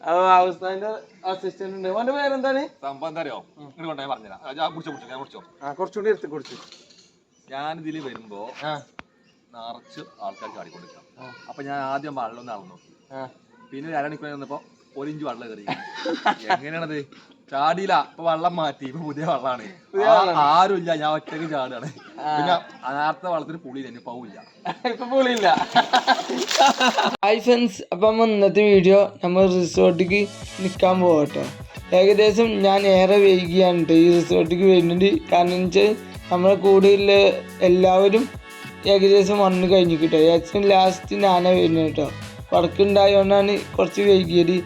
Assistant ഉണ്ട്. അവന്റെ പേരെന്താണ്? സംഭവം എന്താ അറിയോ? ഇങ്ങോട്ട് പറഞ്ഞുതരാം. കുറച്ചുകൂടി എടുത്ത് കുടിച്ചു. ഞാനിതിൽ വരുമ്പോ നിറച്ച് ആൾക്കാർ ചാടിക്കൊണ്ടിരിക്കണം. അപ്പൊ ഞാൻ ആദ്യം വെള്ളം ഒന്ന് അളന്നു. പിന്നെ ഒരു അരമണിക്കൂർ വന്നപ്പോ 1 ഇഞ്ച് വെള്ളം കയറി. എങ്ങനെയാണത്? ചാടിയില്ല. ഇപ്പൊ വെള്ളം മാറ്റി. ഇപ്പൊ പുതിയ വെള്ളമാണ്. ആരും ഇല്ല. ഞാൻ ഒറ്റക്ക് ചാടാണ്. പിന്നെ നേരത്തെ വെള്ളത്തിന് പുളിയില്ല. ഇനി പോവില്ല. ഇപ്പൊ പുളിയില്ല. ഹായ് ഫ്രണ്ട്സ്, അപ്പം ഇന്നത്തെ വീഡിയോ നമ്മൾ റിസോർട്ടിക്ക് നിൽക്കാൻ പോകട്ടോ. ഏകദേശം ഞാൻ ഏറെ വൈകിയാണ് ഈ റിസോർട്ടിക്ക് വരുന്നത്. കാരണം വെച്ചാൽ നമ്മളെ കൂടെയുള്ള എല്ലാവരും ഏകദേശം വന്ന് കഴിഞ്ഞു കേട്ടോ. ഏകദേശം ലാസ്റ്റ് ഞാനാണ് വരുന്നത് കേട്ടോ. വർക്ക് ഉണ്ടായതുകൊണ്ടാണ് കുറച്ച് വൈകിയത്.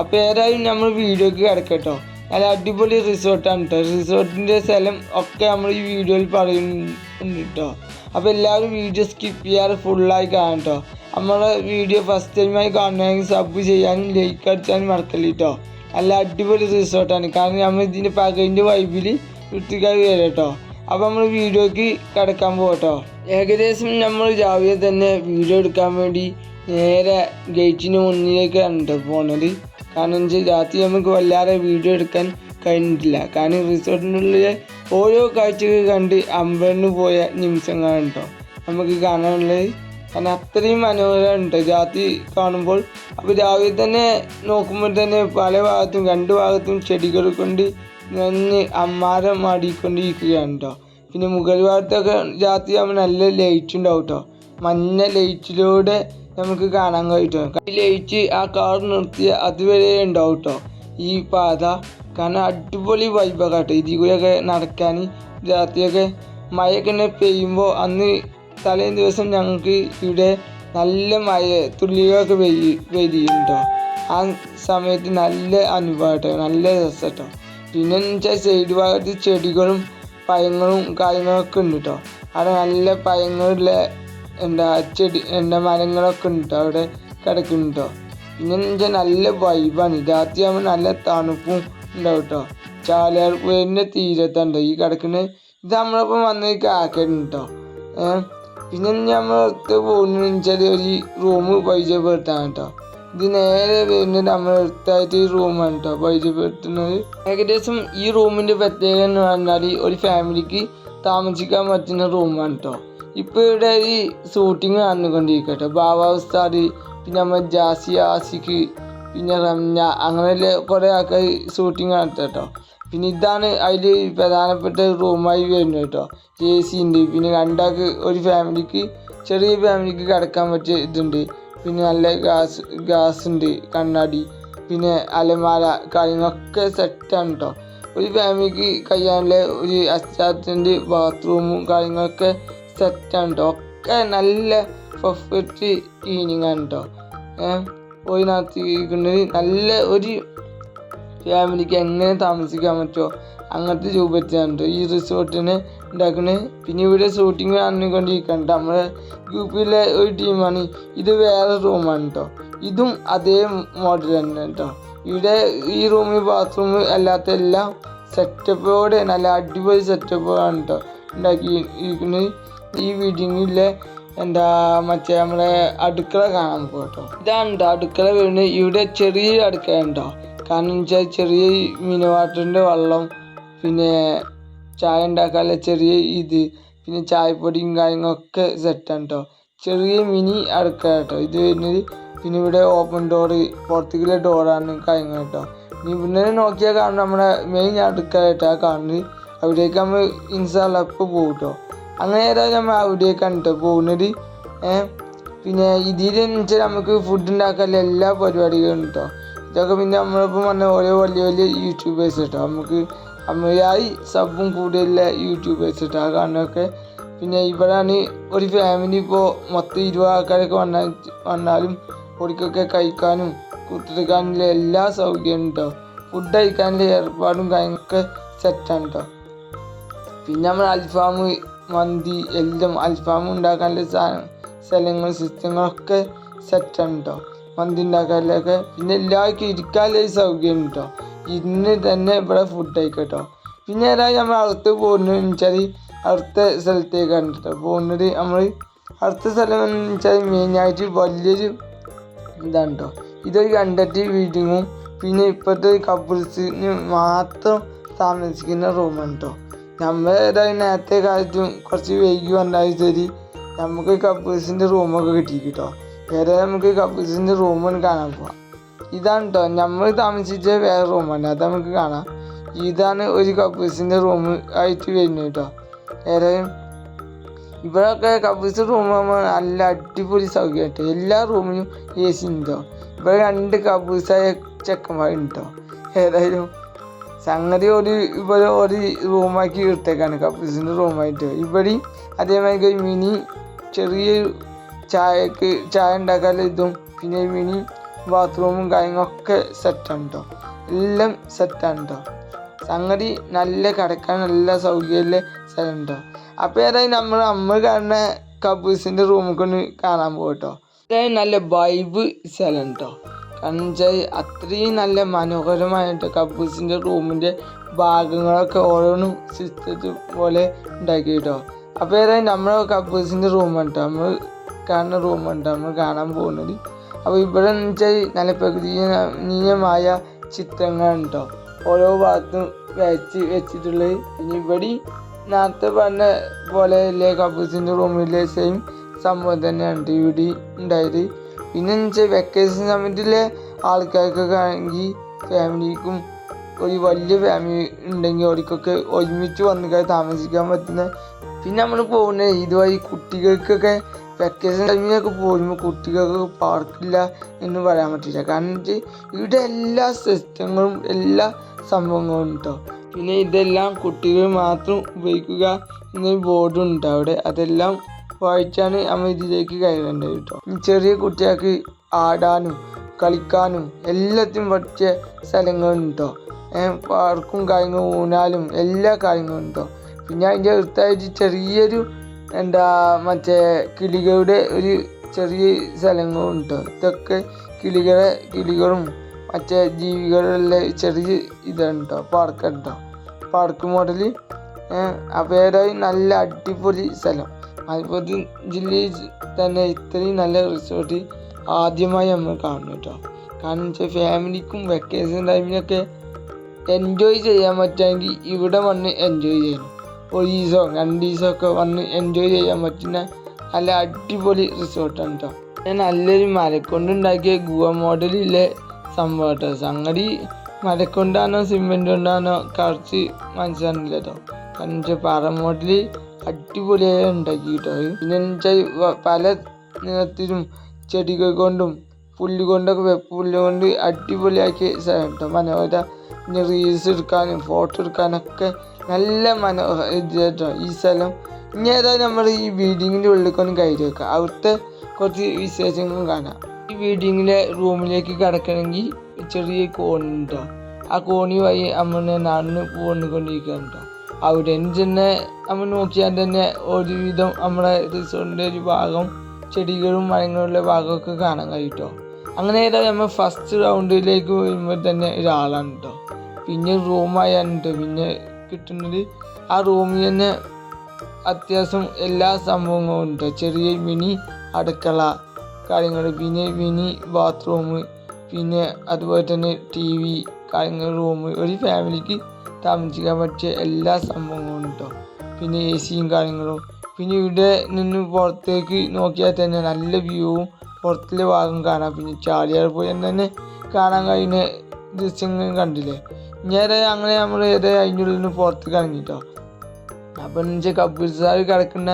അപ്പോൾ ഏതായാലും നമ്മൾ വീഡിയോക്ക് കിടക്കട്ടോ. നല്ല അടിപൊളി റിസോർട്ടാണ് കേട്ടോ. റിസോർട്ടിൻ്റെ സ്ഥലം ഒക്കെ നമ്മൾ ഈ വീഡിയോയിൽ പറയുന്നുണ്ട് കേട്ടോ. അപ്പോൾ എല്ലാവരും വീഡിയോ സ്കിപ്പ് ചെയ്യാതെ ഫുള്ളായി കാണാം കേട്ടോ. നമ്മളെ വീഡിയോ ഫസ്റ്റ് ടൈമായി കാണണമെങ്കിൽ സബ് ചെയ്യാനും ലൈക്ക് അടിച്ചാനും മറക്കല്ല കേട്ടോ. നല്ല അടിപൊളി റിസോർട്ടാണ്. കാരണം നമ്മൾ ഇതിൻ്റെ പകലിൻ്റെ വൈബിൽ വൃത്തിക്കായി വരാം കേട്ടോ. അപ്പോൾ നമ്മൾ വീഡിയോക്ക് കിടക്കാൻ പോകട്ടോ. ഏകദേശം നമ്മൾ രാവിലെ തന്നെ വീഡിയോ എടുക്കാൻ വേണ്ടി നേരെ ഗേറ്റിന് മുന്നിലേക്കാണ് കേട്ടോ പോണത്. കാരണം വെച്ചാൽ രാത്രി നമുക്ക് വല്ലാതെ വീഡിയോ എടുക്കാൻ കഴിഞ്ഞിട്ടില്ല. കാരണം റിസോർട്ടിനുള്ളിലെ ഓരോ കാഴ്ചകൾ കണ്ട് അമ്പലന്ന് പോയ നിമിഷങ്ങളാണ് കേട്ടോ നമുക്ക് കാണാനുള്ളത്. കാരണം അത്രയും മനോഹരമാണ് കേട്ടോ രാത്രി കാണുമ്പോൾ. അപ്പോൾ രാവിലെ തന്നെ നോക്കുമ്പോൾ തന്നെ പല ഭാഗത്തും 2 ഭാഗത്തും ചെടികൾ കൊണ്ട് നന്ന് അമ്മാരം ആടിക്കൊണ്ടിരിക്കുകയാണ് കേട്ടോ. പിന്നെ മുകൾ ഭാഗത്തൊക്കെ രാത്രി ആകുമ്പോൾ നല്ല ലൈറ്റ് ഉണ്ടാവും കേട്ടോ. മഞ്ഞ ലൈറ്റിലൂടെ നമുക്ക് കാണാൻ കഴിയും. ഈ ലൈറ്റ് ആ കാർ നിർത്തിയ അതുവരെ ഉണ്ടാവും കേട്ടോ ഈ പാത. കാരണം അടിപൊളി വൈബൊക്കെ കേട്ടോ ഇതിൽ കൂടെയൊക്കെ നടക്കാൻ. രാത്രിയൊക്കെ മഴയൊക്കെ ഇങ്ങനെ പെയ്യുമ്പോൾ അന്ന് തലേ ദിവസം ഞങ്ങൾക്ക് ഇവിടെ നല്ല മഴ തുള്ളികളൊക്കെ പെയ്യും കേട്ടോ. ആ സമയത്ത് നല്ല അനുഭവം കേട്ടോ, നല്ല രസം കേട്ടോ. പിന്നെ വെച്ചാൽ സൈഡ് ഭാഗത്ത് ചെടികളും പഴങ്ങളും കാര്യങ്ങളൊക്കെ ഉണ്ട് കേട്ടോ. അവിടെ നല്ല പഴങ്ങളുള്ള മരങ്ങളൊക്കെ ഉണ്ട് കേട്ടോ അവിടെ കിടക്കുന്നുണ്ട് കേട്ടോ. പിന്നെ വെച്ചാൽ നല്ല വൈബാണ്. രാത്രി ആകുമ്പോൾ നല്ല തണുപ്പും ഉണ്ടാവും കേട്ടോ. ചാലിയാർപ്പുഴേൻ്റെ തീരത്തുണ്ട് ഈ കിടക്കുന്നത്. ഇത് നമ്മളൊപ്പം വന്ന് കാക്കുന്നുണ്ട് കേട്ടോ. പിന്നെ നമ്മളടുത്ത് പോകുന്നതെന്ന് വെച്ചാൽ ഒരു റൂം പരിചയപ്പെടുത്താണ് കേട്ടോ. ഇത് നേരെ വരുന്നത് നമ്മുടെ അടുത്തായിട്ട് ഈ റൂമാണ് കേട്ടോ പരിചയപ്പെടുത്തുന്നത്. ഏകദേശം ഈ റൂമിൻ്റെ പ്രത്യേകത എന്ന് പറഞ്ഞാൽ ഒരു ഫാമിലിക്ക് താമസിക്കാൻ പറ്റുന്ന റൂമാണ് കേട്ടോ. ഇപ്പോൾ ഇവിടെ ഈ ഷൂട്ടിങ് നടന്നുകൊണ്ടിരിക്കട്ടോ. ബാബ ഉസ്താദ്, പിന്നെ നമ്മൾ ജാസി ആസിഖ്, പിന്നെ റംന, അങ്ങനെയുള്ള കുറേ ആൾക്കാർ ഷൂട്ടിങ് നടത്തുക കേട്ടോ. പിന്നെ ഇതാണ് അതിൽ പ്രധാനപ്പെട്ട റൂമായി വരുന്നത് കേട്ടോ. AC ഉണ്ട്. പിന്നെ 2 ആൾക്ക് ഒരു ഫാമിലിക്ക്, ചെറിയ ഫാമിലിക്ക് കിടക്കാൻ പറ്റിയ ഇതുണ്ട്. പിന്നെ നല്ല ഗ്യാസ് ഉണ്ട്, കണ്ണാടി, പിന്നെ അലമാര കാര്യങ്ങളൊക്കെ സെറ്റാണ് കേട്ടോ. ഒരു ഫാമിലിക്ക് കഴിയാനുള്ള ഒരു അറ്റാച്ച്മെൻറ്റ് ബാത്റൂമും കാര്യങ്ങളൊക്കെ സെറ്റാണ് കേട്ടോ. ഒക്കെ നല്ല പെർഫെക്റ്റ് ക്ലീനിങ് ആണ് കേട്ടോ. പോയി നടത്തിയിരിക്കുന്നത് നല്ല ഒരു ഫാമിലിക്ക് എങ്ങനെ താമസിക്കാൻ പറ്റുമോ അങ്ങനത്തെ രൂപത്തിലാണ് കേട്ടോ ഈ റിസോർട്ടിനെ ഉണ്ടാക്കുന്നത്. പിന്നെ ഇവിടെ ഷൂട്ടിങ് നടന്നുകൊണ്ടിരിക്കുകയാണ്. നമ്മുടെ ഗ്രൂപ്പിലെ ഒരു ടീമാണ്. ഇത് വേറെ റൂമാണ് കേട്ടോ. ഇതും അതേ മോഡൽ തന്നെ കേട്ടോ. ഇവിടെ ഈ റൂമിൽ ബാത്റൂം അല്ലാത്ത എല്ലാം സെറ്റപ്പോടെ നല്ല അടിപൊളി സെറ്റപ്പുകളാണ് കേട്ടോ ഉണ്ടാക്കിയിരിക്കുന്നത്. ഈ വീഡിയോയിലെ മറ്റേ നമ്മളെ അടുക്കള കാണാൻ പോകും കേട്ടോ. ഇതാണ് കേട്ടോ അടുക്കള വരുന്നത്. ഇവിടെ ചെറിയൊരു അടുക്കള ഉണ്ടോ. കാരണം വെച്ചാൽ ചെറിയ മിനവാട്ടറിൻ്റെ വെള്ളം, പിന്നെ ചായ ഉണ്ടാക്കാനുള്ള ചെറിയ ഇത്, പിന്നെ ചായപ്പൊടിയും കാര്യങ്ങളൊക്കെ സെറ്റാണ് കേട്ടോ. ചെറിയ മിനി അടുക്കള കേട്ടോ ഇത് വരുന്നത്. പിന്നെ ഇവിടെ ഓപ്പൺ ഡോറ്, പുറത്തേക്കുള്ള ഡോറാണ് കാര്യങ്ങൾ കേട്ടോ. ഇനി ഇവിടെ നോക്കിയാൽ കാണുന്നത് നമ്മുടെ മെയിൻ അടുക്കളയായിട്ടാണ് കാണുന്നത്. അവിടേക്ക് നമ്മൾ ഇൻഷാല്ലാ ഇപ്പോൾ പോകും കേട്ടോ. അങ്ങനെ ഏതായാലും നമ്മൾ അവിടേക്കാണ് കേട്ടോ പോകുന്നത്. പിന്നെ ഇതിലെന്ന് വെച്ചാൽ നമുക്ക് ഫുഡ് ഉണ്ടാക്കാനുള്ള എല്ലാ പരിപാടികളും കേട്ടോ. ഇതൊക്കെ പിന്നെ നമ്മളിപ്പം വന്ന ഓരോ വലിയ വലിയ യൂട്യൂബേഴ്സ് കേട്ടോ. നമുക്ക് അമ്മയായി സബും കൂടുതലുള്ള യൂട്യൂബേഴ്സ് കേട്ടോ ആ കാണുന്നതൊക്കെ. പിന്നെ ഇവിടെയാണ് ഒരു ഫാമിലി ഇപ്പോൾ മൊത്തം 20 ആൾക്കാരൊക്കെ വന്നാലും പൊടിക്കൊക്കെ കഴിക്കാനും കുത്തിരിക്കാനുള്ള എല്ലാ സൗകര്യവും കേട്ടോ. ഫുഡ് കഴിക്കാനുള്ള ഏർപ്പാടും കാര്യങ്ങളൊക്കെ സെറ്റാണ് കേട്ടോ. പിന്നെ നമ്മൾ അൽഫാം, മന്തി എല്ലാം അൽഫാം ഉണ്ടാക്കാനുള്ള സ്ഥലങ്ങൾ സിസ്റ്റങ്ങളൊക്കെ സെറ്റാണ് കേട്ടോ. മന്തി ഉണ്ടാക്കാനൊക്കെ. പിന്നെ എല്ലാവർക്കും ഇരിക്കാനുള്ള സൗകര്യം കേട്ടോ. ഇന്ന് തന്നെ ഇവിടെ ഫുഡ് കഴിക്കട്ടോ. പിന്നെ ഏതായാലും നമ്മൾ അടുത്ത് പോകുന്നതെന്ന് വെച്ചാൽ അടുത്ത സ്ഥലത്തേക്കാണ് കേട്ടോ പോകുന്നത്. നമ്മൾ അടുത്ത സ്ഥലം എന്ന് വെച്ചാൽ മെയിനായിട്ട് വലിയൊരു ഇതാണ് കേട്ടോ. ഇതൊരു കണ്ടക്റ്റ് ബിൽഡിങ്ങും പിന്നെ ഇപ്പോഴത്തെ കപ്പിൾസിന് മാത്രം താമസിക്കുന്ന റൂമാണ് കേട്ടോ. നമ്മൾ നേരത്തെ കാലത്തും കുറച്ച് വൈകി വന്നാലും ശരി നമുക്ക് കപ്പിൾസിൻ്റെ റൂമൊക്കെ കിട്ടി കേട്ടോ. ഏതായാലും നമുക്ക് കപ്പിൾസിൻ്റെ റൂമാണ് കാണാൻ പോവാം. ഇതാണ് കേട്ടോ നമ്മൾ താമസിച്ച വേറെ റൂമാണ്, അത് നമുക്ക് കാണാം. ഇതാണ് ഒരു കപ്പിൾസിൻ്റെ റൂം ആയിട്ട് വരുന്നത് കേട്ടോ. ഏതായാലും ഇവിടെയൊക്കെ കപ്പിൾസ് റൂമാകുമ്പോൾ നല്ല അടിപൊളി സൗകര്യം കേട്ടോ. എല്ലാ റൂമിലും AC ഉണ്ടോ. ഇവിടെ 2 കപ്പിൾസായ ചെക്കന്മാരുണ്ട് കേട്ടോ. ഏതായാലും സംഗതി ഇവിടെ ഒരു റൂമാക്കി ഇട്ടേക്കാണ് കപ്പിൾസിൻ്റെ റൂമായിട്ട്. ഇവിടെ അതേമാതിരി ഒരു മിനി ചെറിയൊരു ചായ ഉണ്ടാക്കാനുള്ള ഇതും പിന്നെ മിനി ബാത്റൂമും കാര്യങ്ങളൊക്കെ സെറ്റാണ് കേട്ടോ. എല്ലാം സെറ്റാണ് കേട്ടോ. സംഗതി നല്ല കിടക്കാൻ നല്ല സൗകര്യമുള്ള സ്ഥലം കേട്ടോ. അപ്പോൾ ഏതായാലും നമ്മൾ കാണുന്ന കപ്പിൾസിൻ്റെ റൂമൊക്കെ ഒന്ന് കാണാൻ പോകട്ടോ. അതായത് നല്ല വൈബ് സ്ഥലം കേട്ടോ. കാരണം വെച്ചാൽ അത്രയും നല്ല മനോഹരമായിട്ട് കപ്പിൾസിൻ്റെ റൂമിൻ്റെ ഭാഗങ്ങളൊക്കെ ഓരോന്നും സിസ്റ്റത്തിൽ പോലെ ഉണ്ടാക്കി കേട്ടോ. അപ്പോൾ ഏതായാലും നമ്മുടെ കപ്പിൾസിൻ്റെ റൂമാണ് കേട്ടോ, നമ്മൾ കാണുന്ന റൂമാണ് കേട്ടോ നമ്മൾ കാണാൻ പോകുന്നത്. അപ്പോൾ ഇവിടെ എന്ന് വെച്ചാൽ നല്ല പ്രകൃതിനീയമായ ചിത്രങ്ങളാണ് കേട്ടോ ഓരോ ഭാഗത്തും വെച്ചിട്ടുള്ളത്. പിന്നെ ഇവിടെ നേരത്തെ പറഞ്ഞ പോലെ അല്ലേ കപ്പിൾസിൻ്റെ റൂമിലെ സെയിം സംഭവം തന്നെയാണ് ഇവിടെ ഉണ്ടായത്. പിന്നെ എന്ന് വെച്ചാൽ വെക്കേഷൻ സമയത്തിലെ ആൾക്കാർക്കൊക്കെ ആണെങ്കിൽ ഫാമിലിക്കും ഒരു വലിയ ഫാമിലി ഉണ്ടെങ്കിൽ അവർക്കൊക്കെ ഒരുമിച്ച് വന്നിട്ട് താമസിക്കാൻ പറ്റുന്ന. പിന്നെ നമ്മൾ പോകുന്നത് ഇതുവഴി കുട്ടികൾക്കൊക്കെ വെക്കേഷൻ ടൈമിലൊക്കെ പോകുമ്പോൾ കുട്ടികൾക്ക് പാർക്കില്ല എന്ന് പറയാൻ പറ്റില്ല. കാരണം വെച്ചാൽ ഇവിടെ എല്ലാ സിസ്റ്റങ്ങളും എല്ലാ സംഭവങ്ങളും ഉണ്ടോ. പിന്നെ ഇതെല്ലാം കുട്ടികൾ മാത്രം ഉപയോഗിക്കുക എന്നൊരു ബോർഡും ഉണ്ട് അവിടെ. അതെല്ലാം വായിച്ചാണ് നമ്മൾ ഇതിലേക്ക് കയറേണ്ടത് കേട്ടോ. ചെറിയ കുട്ടികൾക്ക് ആടാനും കളിക്കാനും എല്ലാത്തിനും പറ്റിയ സ്ഥലങ്ങളുണ്ടോ. പാർക്കും കാര്യങ്ങളും ഊഞ്ഞാലും എല്ലാ കാര്യങ്ങളും ഉണ്ടോ. പിന്നെ അതിൻ്റെ അടുത്തായിട്ട് ചെറിയൊരു കിളികളുടെ ഒരു ചെറിയ സ്ഥലങ്ങളും ഉണ്ടോ. ഇതൊക്കെ കിളികളും മറ്റേ ജീവികളുള്ള ചെറിയ ഇതാണ് കേട്ടോ, പാർക്കുണ്ടോ, പാർക്ക് മോഡൽ. അപ്പോൾ ഏതായാലും നല്ല അടിപൊളി സ്ഥലം. മലപ്പുറം ജില്ലയിൽ തന്നെ ഇത്രയും നല്ല റിസോർട്ട് ആദ്യമായി നമ്മൾ കാണുന്നു കേട്ടോ. കാരണം വെച്ചാൽ ഫാമിലിക്കും വെക്കേഷൻ ടൈമിലൊക്കെ എൻജോയ് ചെയ്യാൻ പറ്റുമെങ്കിൽ ഇവിടെ വന്ന് എൻജോയ് ചെയ്യണം. 1 ദിവസമോ 2 ദിവസമൊക്കെ വന്ന് എൻജോയ് ചെയ്യാൻ പറ്റുന്ന നല്ല അടിപൊളി റിസോർട്ടാണ് കേട്ടോ. നല്ലൊരു മരക്കൊണ്ടുണ്ടാക്കിയ ഗുഹ മോഡലിലെ സംഭവം കേട്ടോ. സംഗതി മരക്കൊണ്ടാണോ സിമെൻ്റ് കൊണ്ടാണോ കുറച്ച് മനസ്സിലാകുന്നില്ല കേട്ടോ. കാരണം വെച്ചാൽ പാറ മോഡൽ അടിപൊളിയായി ഉണ്ടാക്കി കേട്ടോ. പിന്നെ വെച്ചാൽ പല നിറത്തിലും ചെടികൾ കൊണ്ടും പുല്ല് കൊണ്ടൊക്കെ പുല്ല് കൊണ്ട് അടിപൊളിയാക്കിയ സ്ഥലം കേട്ടോ. മനോഹര. പിന്നെ റീൽസ് എടുക്കാനും ഫോട്ടോ എടുക്കാനൊക്കെ നല്ല കേട്ടോ ഈ സ്ഥലം. ഇനി ഏതായാലും നമ്മൾ ഈ ബിൽഡിങ്ങിൻ്റെ ഉള്ളിലേക്കൊന്ന് കയറി വെക്കാം, അവിടുത്തെ കുറച്ച് വിശേഷങ്ങളും കാണാം. ഈ ബിൽഡിങ്ങിലെ റൂമിലേക്ക് കിടക്കണമെങ്കിൽ ചെറിയ കോണിട്ടോ, ആ കോണി വഴി നമ്മൾ നടന്ന് പോന്നുകൊണ്ടിരിക്കുകയാണ് കേട്ടോ. അവിടെ തന്നെ നമ്മൾ നോക്കിയാൽ തന്നെ ഒരുവിധം നമ്മുടെ റിസോർട്ടിൻ്റെ ഒരു ഭാഗം ചെടികളും മരങ്ങളുള്ള ഭാഗമൊക്കെ കാണാൻ കഴിയും കേട്ടോ. അങ്ങനെ ഏതായാലും നമ്മൾ ഫസ്റ്റ് റൗണ്ടിലേക്ക് വരുമ്പോൾ തന്നെ ഒരാളാണ് കേട്ടോ. പിന്നെ റൂമായാണ് കേട്ടോ പിന്നെ കിട്ടുന്നത്. ആ റൂമിൽ തന്നെ അത്യാവശ്യം എല്ലാ സംഭവങ്ങളും ഉണ്ട്. ചെറിയ മിനി അടുക്കള കാര്യങ്ങൾ, പിന്നെ മിനി ബാത്റൂം, പിന്നെ അതുപോലെ തന്നെ TV കാര്യങ്ങൾ, റൂം, ഒരു ഫാമിലിക്ക് താമസിക്കാൻ പറ്റിയ എല്ലാ സംഭവങ്ങളും കേട്ടോ. പിന്നെ AC കാര്യങ്ങളും. പിന്നെ ഇവിടെ നിന്ന് പുറത്തേക്ക് നോക്കിയാൽ തന്നെ നല്ല വ്യൂവും പുറത്തിലെ ഭാഗം കാണാം. പിന്നെ ചാലിയാർ പോയി തന്നെ കാണാൻ കഴിയുന്ന ദൃശ്യങ്ങൾ കണ്ടില്ലേ. ഞാൻ അങ്ങനെ നമ്മൾ അതിൻ്റെ ഉള്ളിൽ നിന്ന് പുറത്തേക്ക് ഇറങ്ങിട്ടോ. അപ്പം എന്ന് വെച്ചാൽ കപ്പിൾസാർ കിടക്കുന്ന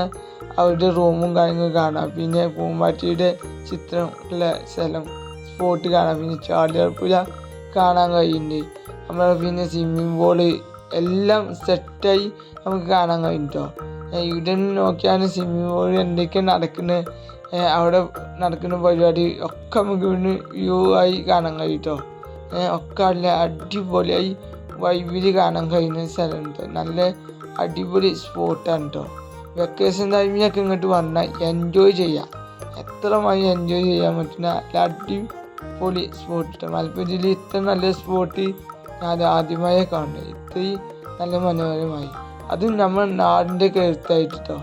അവരുടെ റൂമും കാര്യങ്ങളും കാണാം. പിന്നെ പൂമ്പാറ്റയുടെ ചിത്രം ഉള്ള സ്ഥലം സ്പോട്ട് കാണാം. പിന്നെ ചാലിയാർ പുഴ കാണാൻ കഴിയുന്നുണ്ട്. നമ്മൾ പിന്നെ സ്വിമ്മിങ് പൂള് എല്ലാം സെറ്റായി നമുക്ക് കാണാൻ കഴിയും കേട്ടോ. ഇവിടെ നോക്കിയാണ് സ്വിമ്മിങ് പൂൾ എന്തൊക്കെ നടക്കുന്നത്, അവിടെ നടക്കുന്ന പരിപാടി ഒക്കെ നമുക്ക് ഇവിടുന്ന് വ്യൂ ആയി കാണാൻ കഴിയും കേട്ടോ. ഒക്കെ നല്ല അടിപൊളിയായി വൈബിൽ കാണാൻ കഴിയുന്ന സ്ഥലമുണ്ട്. നല്ല അടിപൊളി സ്പോട്ടാണ് കേട്ടോ. വെക്കേഷൻ ടൈമിലൊക്കെ ഇങ്ങോട്ട് വന്നാൽ എൻജോയ് ചെയ്യാം, എത്രമായി എൻജോയ് ചെയ്യാൻ പറ്റുന്ന നല്ല അടിപൊളി സ്പോട്ട് കേട്ടോ. മലപ്പുറം ജില്ലയിൽ ഇത്ര നല്ല സ്പോട്ട് ഞാൻ ആദ്യമായി കാണുന്നത്. ഇത്രയും നല്ല മനോഹരമായി, അതും നമ്മുടെ നാടിൻ്റെ കരുത്തായിട്ട് കേട്ടോ.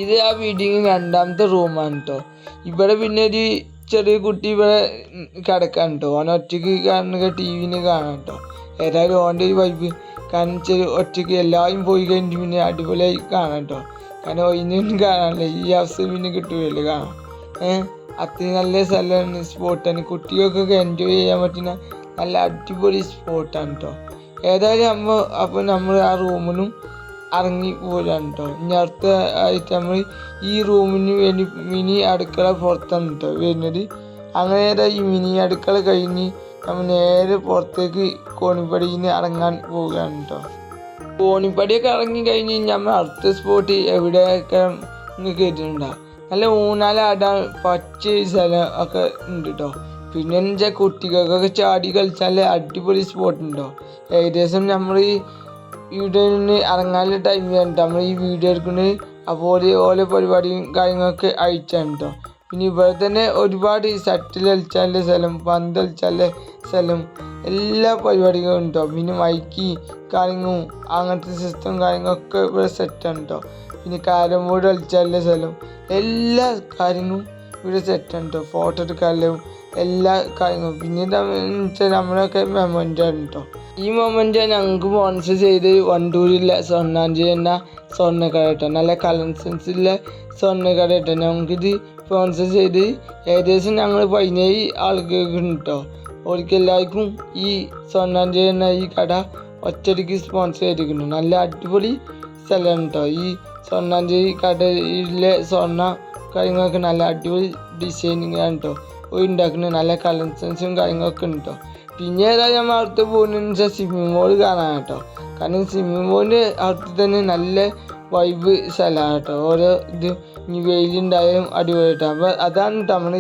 ഇത് ആ ബിൽഡിങ് 2ാമത്തെ റൂമാണ് കേട്ടോ. ഇവിടെ പിന്നെ ഒരു ചെറിയ കുട്ടി ഇവിടെ കിടക്കാൻ കേട്ടോ. ഓൻ ഒറ്റയ്ക്ക് കാണുക TV കാണാം കേട്ടോ. ഏതായാലും ഓൻ്റെ ഒരു വൈബ്. കാരണം ഒറ്റയ്ക്ക് എല്ലാവരും പോയി കഴിഞ്ഞിട്ട് പിന്നെ അടിപൊളിയായി കാണാം കേട്ടോ. കാരണം ഒഴിഞ്ഞൊന്നും കാണാനില്ല, ഈ അവസരം പിന്നെ കിട്ടുമല്ലോ കാണാം. അത്രയും നല്ല സ്ഥലമാണ്, സ്പോട്ടാണ്. കുട്ടികൾക്കൊക്കെ എൻജോയ് ചെയ്യാൻ പറ്റുന്ന നല്ല അടിപൊളി സ്പോട്ടാണ് കേട്ടോ. ഏതായാലും നമ്മൾ ആ റൂമിനും ഇറങ്ങി പോരാണ് കേട്ടോ. ഇനി അടുത്ത ആയിട്ട് നമ്മൾ ഈ റൂമിന് വേണ്ടി മിനി അടുക്കള പുറത്താണ് കേട്ടോ വരുന്നത്. അങ്ങനെ ഈ മിനി അടുക്കള കഴിഞ്ഞ് നമ്മൾ നേരെ പുറത്തേക്ക് കോണിപ്പടിയിൽ ഇറങ്ങാൻ പോവുകയാണ് കേട്ടോ. കോണിപ്പടിയൊക്കെ ഇറങ്ങി കഴിഞ്ഞ് നമ്മൾ അടുത്ത സ്പോട്ട് എവിടെയൊക്കെ കേട്ടിട്ടുണ്ടാകും. നല്ല ഊഞ്ഞാലാടാൻ പച്ച സ്ഥലം ഒക്കെ ഉണ്ട് കേട്ടോ. പിന്നെ വെച്ചാൽ കുട്ടികൾക്കൊക്കെ ചാടി കളിച്ചാൽ അടിപൊളി സ്പോട്ട് ഉണ്ടോ. ഏകദേശം നമ്മൾ ഇവിടെ നിന്ന് ഇറങ്ങാനുള്ള ടൈമിലാണ് നമ്മൾ ഈ വീഡിയോ എടുക്കുന്നത്. അപ്പോൾ ഓരോ പരിപാടിയും കാര്യങ്ങളൊക്കെ അയച്ചാണ് കേട്ടോ. പിന്നെ ഇവിടെ തന്നെ ഒരുപാട് ഷട്ടിൽ കളിച്ചാലുള്ള സ്ഥലം, പന്ത് കളിച്ചാലുള്ള സ്ഥലം, എല്ലാ പരിപാടികളും ഉണ്ടോ. പിന്നെ മൈക്ക് കാര്യങ്ങളും അങ്ങനത്തെ സിസ്റ്റം കാര്യങ്ങളൊക്കെ ഇവിടെ സെറ്റാണ് കേട്ടോ. പിന്നെ കാരം ബോർഡ് കളിച്ചാലുള്ള സ്ഥലം, എല്ലാ കാര്യങ്ങളും ഇവിടെ സെറ്റാണ് കേട്ടോ. ഫോട്ടോ എടുക്കാനും എല്ലാ കാര്യങ്ങളും. പിന്നെ വെച്ചാൽ നമ്മളൊക്കെ മൊമെൻ്റാണ് കേട്ടോ. ഈ മൊമെൻ്റ് ഞങ്ങൾക്ക് സ്പോൺസർ ചെയ്ത് വണ്ടൂരിലെ സ്വർണ്ണാഞ്ചി എന്ന സ്വർണ്ണക്കട കേട്ടോ. നല്ല കളക്ഷൻസിലെ സ്വർണ്ണക്കട കേട്ടോ. ഞങ്ങൾക്കിത് സ്പോൺസർ ചെയ്ത് ഏകദേശം ഞങ്ങൾ 17 ആളുകൾക്ക് കേട്ടോ. അവർക്ക് എല്ലാവർക്കും ഈ സ്വർണ്ണാഞ്ചി എന്ന ഈ കട ഒറ്റയ്ക്ക് സ്പോൺസർ ചെയ്തിരിക്കുന്നു. നല്ല അടിപൊളി സ്ഥലമാണ് കേട്ടോ. ഈ സ്വർണ്ണാഞ്ചി കടയിലെ സ്വർണ്ണ കാര്യങ്ങളൊക്കെ നല്ല അടിപൊളി ഡിസൈനിങ് ആണ് കേട്ടോ. ഉണ്ടാക്കുന്നത് നല്ല കളക്ഷൻസും കാര്യങ്ങളൊക്കെ ഉണ്ട് കേട്ടോ. പിന്നെ ഏതായാലും നമ്മൾ അടുത്ത് പോകുന്നതെന്ന് വെച്ചാൽ സ്വിമ്മിംഗ് പൂൾ കാണാൻ കേട്ടോ. കാരണം സ്വിമ്മിംഗ് പൂളിൻ്റെ അടുത്ത് തന്നെ നല്ല വൈബ് സ്ഥലമാണ് കേട്ടോ. ഓരോ ഇനി വെയിലുണ്ടായാലും അടിപൊളി കേട്ടോ. അപ്പോൾ അതാണ് കേട്ടോ നമ്മുടെ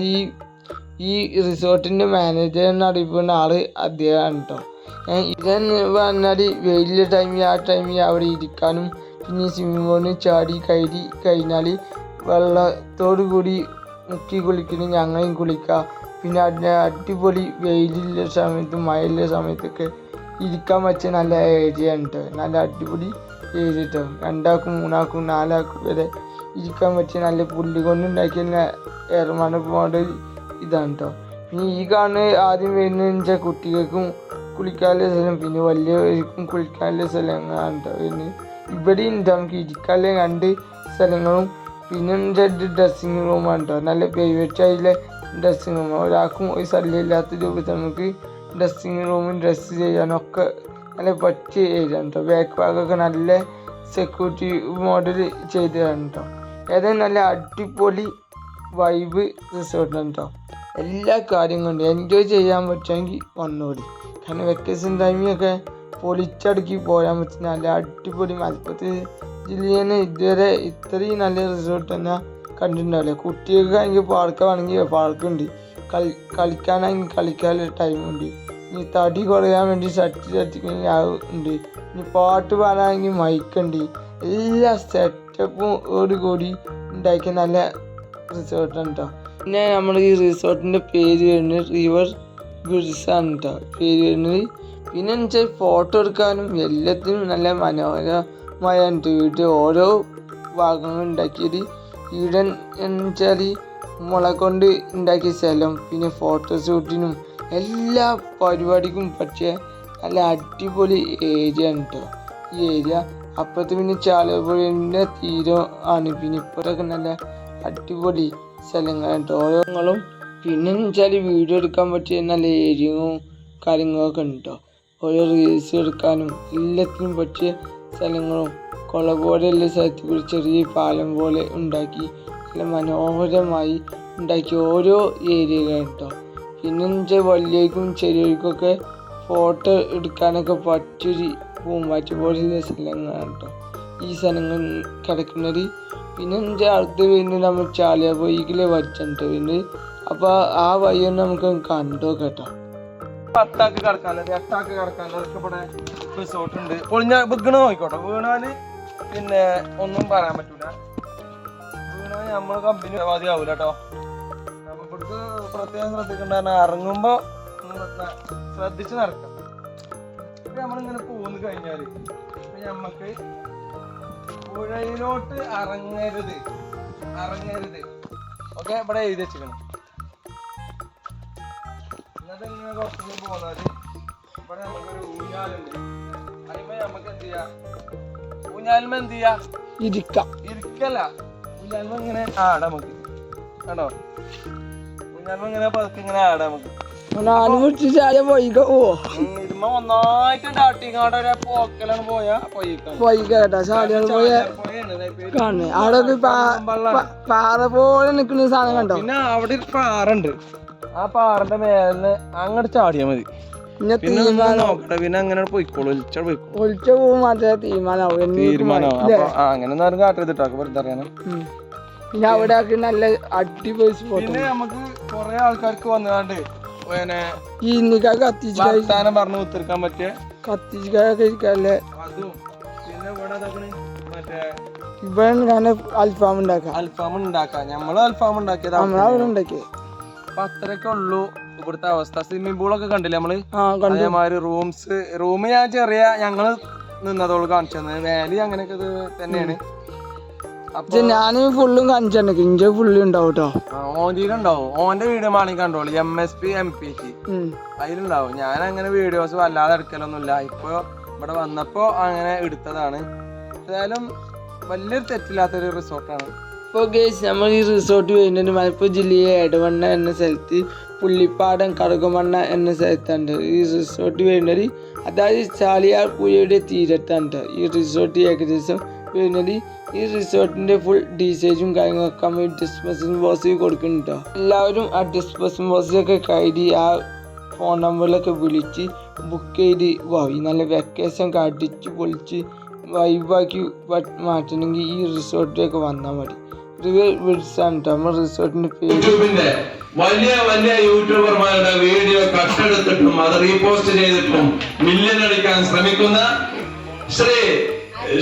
ഈ റിസോർട്ടിൻ്റെ മാനേജർ എന്നറിയപ്പെടുന്ന ആൾ അദ്ദേഹമാണ് കേട്ടോ. ഇതെന്ന് പറഞ്ഞാൽ വെയിലിൻ്റെ ടൈമിൽ ആ ടൈമിൽ അവിടെ ഇരിക്കാനും പിന്നെ സ്വിമ്മിംഗ് പൂളിന് ചാടി കയറി കഴിഞ്ഞാൽ വെള്ളത്തോടു കൂടി മുക്കി കുളിക്കണം, ഞങ്ങളെയും കുളിക്കുക. പിന്നെ അതിന് അടിപൊളി വെയിലുള്ള സമയത്തും മഴയുള്ള സമയത്തൊക്കെ ഇരിക്കാൻ പറ്റിയ നല്ല ഏരിയ ആണ് കേട്ടോ. നല്ല അടിപൊളി ഏരിയ കേട്ടോ. 2 ആൾക്കും 3 ആൾക്കും 4 ആൾക്കും വരെ ഇരിക്കാൻ പറ്റിയ നല്ല പുല്ല് കൊണ്ടുണ്ടാക്കിയ എയർമാന മോഡൽ ഇതാണ് കേട്ടോ. പിന്നെ ഈ കാണുന്ന ആദ്യം വരുന്നതെന്ന് വെച്ചാൽ കുട്ടികൾക്കും കുളിക്കാനുള്ള സ്ഥലം, പിന്നെ വലിയവർക്കും കുളിക്കാനുള്ള സ്ഥലങ്ങളാണ് കേട്ടോ വരുന്നത്. ഇവിടെ ഉണ്ട് നമുക്ക് ഇരിക്കാനുള്ള 2 സ്ഥലങ്ങളും. പിന്നെ ഡ്രസ്സിങ് റൂമാണ് കേട്ടോ. നല്ല പ്രൈവറ്റ് ആയിട്ടുള്ള ഡ്രസ്സിങ് റൂം. ഒരാൾക്കും ഒരു സ്ഥലമില്ലാത്ത രൂപത്തിൽ നമുക്ക് ഡ്രസ്സിങ് റൂമിൽ ഡ്രസ്സ് ചെയ്യാനൊക്കെ നല്ല പറ്റിയ ഏരിയ ആണ് കേട്ടോ. ബാക്ക് ഭാഗമൊക്കെ നല്ല സെക്യൂരിറ്റി മോഡൽ ചെയ്തതാണ് കേട്ടോ. ഏതായാലും നല്ല അടിപൊളി വൈബ് റിസോർട്ടാണ് കേട്ടോ. എല്ലാ കാര്യങ്ങളും എൻജോയ് ചെയ്യാൻ പറ്റുമെങ്കിൽ വന്നോളി. കാരണം വെക്കേഷൻ ടൈമിലൊക്കെ പൊളിച്ചടുക്കി പോരാൻ പറ്റുന്ന നല്ല അടിപൊളി മലപ്പുറത്ത് ജില്ലയിൽ ഇതുവരെ ഇത്രയും നല്ല റിസോർട്ട് തന്നെ കണ്ടിട്ടുണ്ടാവില്ല. കുട്ടികൾക്കാണെങ്കിൽ പാർക്കാണെങ്കിൽ പാർക്കുണ്ട്, കളിക്കാനാണെങ്കിൽ കളിക്കാനുള്ള ടൈമുണ്ട്, ഇനി തടി കുറയാൻ വേണ്ടി ഷട്ടിൽ ഉണ്ട്, ഇനി പാട്ട് പാടാണെങ്കിൽ മൈക്കുണ്ട്. എല്ലാ സെറ്റപ്പും കൂടി ഉണ്ടാക്കിയ നല്ല റിസോർട്ടാണ് കേട്ടോ. പിന്നെ നമ്മൾ ഈ റിസോർട്ടിൻ്റെ പേര് വരുന്നത് റിവർ ബ്രിഡ്സാണ് കേട്ടോ പേര് വരുന്നത്. പിന്നെ വെച്ചാൽ ഫോട്ടോ എടുക്കാനും എല്ലാത്തിനും നല്ല മനോഹരമായിട്ട് വീട്ടിൽ ഓരോ ഭാഗങ്ങൾ ഉണ്ടാക്കിയത്. ഇവിടെ എന്ന് വെച്ചാൽ മുള കൊണ്ട് ഉണ്ടാക്കിയ സ്ഥലം, പിന്നെ ഫോട്ടോഷൂട്ടിനും എല്ലാ പരിപാടിക്കും പറ്റിയ നല്ല അടിപൊളി ഏരിയ ആണ് കേട്ടോ ഈ ഏരിയ. അപ്പുറത്ത് പിന്നെ ചാലപ്പുഴൻ്റെ തീരം ആണ്. പിന്നെ ഇപ്പോഴൊക്കെ നല്ല അടിപൊളി സ്ഥലങ്ങളാണ് കേട്ടോ ഓരോങ്ങളും. പിന്നെ വെച്ചാൽ വീഡിയോ എടുക്കാൻ പറ്റിയ നല്ല ഏരിയയും കാര്യങ്ങളൊക്കെ ഉണ്ട് കേട്ടോ. ഓരോ റീൽസ് എടുക്കാനും എല്ലാത്തിനും പറ്റിയ സ്ഥലങ്ങളും. കുള പോലെയുള്ള സ്ഥലത്ത് കൂടി ചെറിയ പാലം പോലെ ഉണ്ടാക്കി നല്ല മനോഹരമായി ഉണ്ടാക്കിയ ഓരോ ഏരിയകളാണ് കേട്ടോ. പിന്നെ വെച്ചാൽ വലിയവർക്കും ചെറിയവർക്കൊക്കെ ഫോട്ടോ എടുക്കാനൊക്കെ പറ്റിയൊരു പൂമ്പാറ്റ പോലെയുള്ള സ്ഥലങ്ങളാണ് കേട്ടോ ഈ സ്ഥലങ്ങൾ കിടക്കുന്നത്. പിന്നെ വെച്ചാൽ അടുത്ത് വരുന്നത് നമ്മൾ ചാലിയാർ വരച്ചിട്ട് വരുന്നത്. അപ്പോൾ ആ വഴിയൊന്നും നമുക്ക് കണ്ടോ കേട്ടോ. 10 ആൾക്ക് കിടക്കാനുള്ളത് 8 ആൾക്ക് കിടക്കാനുള്ളതൊക്കെ ഇവിടെ റിസോർട്ടുണ്ട്. പൊളിഞ്ഞ വീണ നോക്കിക്കോട്ടെ. വീണാല് പിന്നെ ഒന്നും പറയാൻ പറ്റൂല. വീണാൽ നമ്മൾ കമ്പനി ആവൂല കേട്ടോ. അപ്പൊ ഇവിടുത്തെ പ്രത്യേകം ശ്രദ്ധിക്കണ്ട, ഇറങ്ങുമ്പോ ശ്രദ്ധിച്ച് നടക്കാം. ഇപ്പൊ നമ്മളിങ്ങനെ പോന്ന് കഴിഞ്ഞാല് നമ്മക്ക് പുഴയിലോട്ട് ഇറങ്ങരുത്. ഓക്കെ, ഇവിടെ എഴുതി വെച്ചിരിക്കണം. അതിങ്ങനെ കുറച്ചുകൂടി പോന്നാല് ഇവിടെ നമുക്കൊരു ഊഞ്ഞാലുണ്ട്. അതിന്മേൽ നമുക്ക് എന്ത് ചെയ്യാം, ഊഞ്ഞാലുമ എന്ത് ചെയ്യാ, ഇരിക്കല്ല, ഊഞ്ഞാലുമ ഇങ്ങനെ ആടാം നമുക്ക്. കണ്ടോ, ഊഞ്ഞാലുമ ഇങ്ങനെ പതുക്കെ ഇങ്ങനെ ആടാം നമുക്ക്. ഇതുമ്മ ഒന്നായിട്ട് ഡാട്ടിങ്ങാട് ഒരു പോക്കലാണ് പോയാ പാറ പോലെ നിക്കുന്ന സാധനം കണ്ടോ. പിന്നെ അവിടെ ഒരു പാറുണ്ട്, ആ പാറന്റെ മേലിന് അങ്ങോട്ട് ചാടിയാ മതി. പിന്നെ നോക്കട്ടെ, പിന്നെ അങ്ങനെ പോയിക്കോളൂ, ഒലിച്ച പോകും മാത്രമേ തീരുമാനമാവും. അപ്പൊ അങ്ങനെ ഒന്നും കാട്ടരുതിട്ടോ, വെറുതെ അറിയാനും. പിന്നെ അവിടെ നല്ല അടിപൊളി. പിന്നെ നമുക്ക് കൊറേ ആൾക്കാർക്ക് വന്നുകാണ്ട് കത്തിച്ചാനം പറഞ്ഞു ഉത്തരക്കാൻ പറ്റിയ കത്തിച്ചല്ലേ. അതും പിന്നെ മറ്റേ ഇവിടെ അൽഫാം ഉണ്ടാക്കാം. ഞമ്മള് അൽഫാം ഉണ്ടാക്കിയത് ഉണ്ടാക്കിയത്. അപ്പൊ അത്രയൊക്കെ ഉള്ളൂ ഇവിടുത്തെ അവസ്ഥ. സ്വിമ്മിംഗ് പൂളൊക്കെ കണ്ടില്ലേ നമ്മള്, അതേമാതിരി റൂം ഞാൻ ചെറിയ ഞങ്ങള് നിന്നതോള് കാണിച്ചു തന്നെ. വേലി അങ്ങനെയൊക്കെ തന്നെയാണ്. ഞാന് ഫുള്ളും കാണിച്ചു, ഇഞ്ച ഫുള്ള് ഉണ്ടാവും കേട്ടോ. ഓന്റിയിലുണ്ടാവും, ഓന്റെ വീഡിയോ ആണെങ്കിൽ കണ്ടോളൂ, MSP MPT അതിലുണ്ടാവും. ഞാൻ അങ്ങനെ വീഡിയോസ് വല്ലാതെ എടുക്കലൊന്നുമില്ല. ഇപ്പൊ ഇവിടെ വന്നപ്പോ അങ്ങനെ എടുത്തതാണ്. എന്തായാലും വലിയൊരു തെറ്റില്ലാത്തൊരു റിസോർട്ടാണ്. ഇപ്പോൾ ഗൈസ്, നമ്മൾ ഈ റിസോർട്ട് വരുന്നത് മലപ്പുറം ജില്ലയിലെ എടവണ്ണ എന്ന സ്ഥലത്ത് പുള്ളിപ്പാടം കറുകമണ്ണ എന്ന സ്ഥലത്തുണ്ട് ഈ റിസോർട്ട് വരുന്നത്. അതായത് ചാലിയാർ പുഴയുടെ തീരത്താണ് ഈ റിസോർട്ട് ഏകദേശം വരുന്നത്. ഈ റിസോർട്ടിൻ്റെ ഫുൾ ഡീറ്റെയിൽസും കാര്യങ്ങളൊക്കെ നമ്മൾ ഡിസ്കഷൻ ബോക്സിൽ കൊടുക്കുന്നുണ്ട്. എല്ലാവരും ആ ഡിസ്കഷൻ ബോക്സിലൊക്കെ കയറി ആ ഫോൺ നമ്പറിലൊക്കെ വിളിച്ച് ബുക്ക് ചെയ്ത് പോയി നല്ല വെക്കേഷൻ കടിച്ച് പൊളിച്ച് വൈബാക്കി മാറ്റണമെങ്കിൽ ഈ റിസോർട്ടിലേക്ക് വന്നാൽ മതി. നമ്മൾ റിസോർട്ടിന്റെ പേര് വലിയ വലിയ യൂട്യൂബർമാരുടെ വീഡിയോ കട്ടെടുത്തിട്ടും അത് റീപോസ്റ്റ് ചെയ്തിട്ടും മില്യൺ അടിക്കാൻ ശ്രമിക്കുന്ന ശ്രീ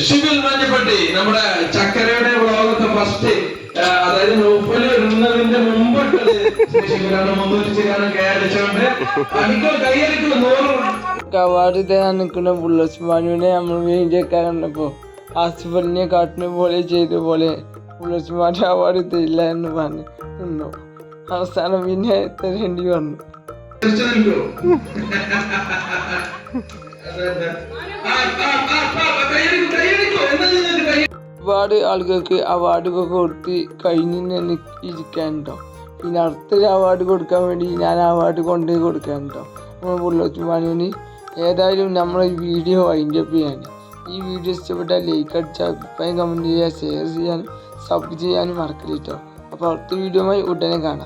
ഷിബിൽ മഞ്ഞപ്പട്ടി, നമ്മുടെ ചക്കരയുടെ വ്ളോഗൊക്കെ ഫസ്റ്റ് അതായത് നോപ്പല് ഇടുന്നതിന്റെ മുമ്പിട്ടത് ഷിബിലാണ്. 300 ചിരാണ് കയറിച്ചുകൊണ്ട് കൈയടിക്കും 100 അവാർഡ് തരാൻ നിൽക്കുന്ന ബുള്ളറ്റ് മാനുവിനെ നമ്മൾ വീഡിയോക്കാർ കണ്ടപ്പോൾ ആസിഫലിനെ കാട്ടുന്ന പോലെ ചെയ്ത പോലെ ബുള്ളറ്റ് മാനു അവാർഡ് തരില്ല എന്ന് പറഞ്ഞു നിന്നു. അവസാനം പിന്നെ തരേണ്ടി വന്നു. ഒരുപാട് ആളുകൾക്ക് അവാർഡൊക്കെ കൊടുത്ത് കഴിഞ്ഞ് ഇരിക്കാനുണ്ടോ. പിന്നെ അടുത്തൊരു അവാർഡ് കൊടുക്കാൻ വേണ്ടി ഞാൻ അവാർഡ് കൊണ്ടുപോയി കൊടുക്കാനുണ്ടോ നമ്മൾ ബുള്ളറ്റ് മാനുവിന്. ഏതായാലും നമ്മൾ ഈ വീഡിയോ വൈൻഡപ്പ് ചെയ്യാൻ. ഈ വീഡിയോ ഇഷ്ടപ്പെട്ടാൽ ലൈക്ക് അടിച്ചാൽ അഭിപ്രായം കമൻറ്റ് ചെയ്യുക, ഷെയർ ചെയ്യാനും സബ് ചെയ്യാനും മറക്കരുത് കേട്ടോ. അപ്പോൾ അടുത്ത വീഡിയോയുമായി ഉടനെ കാണാം.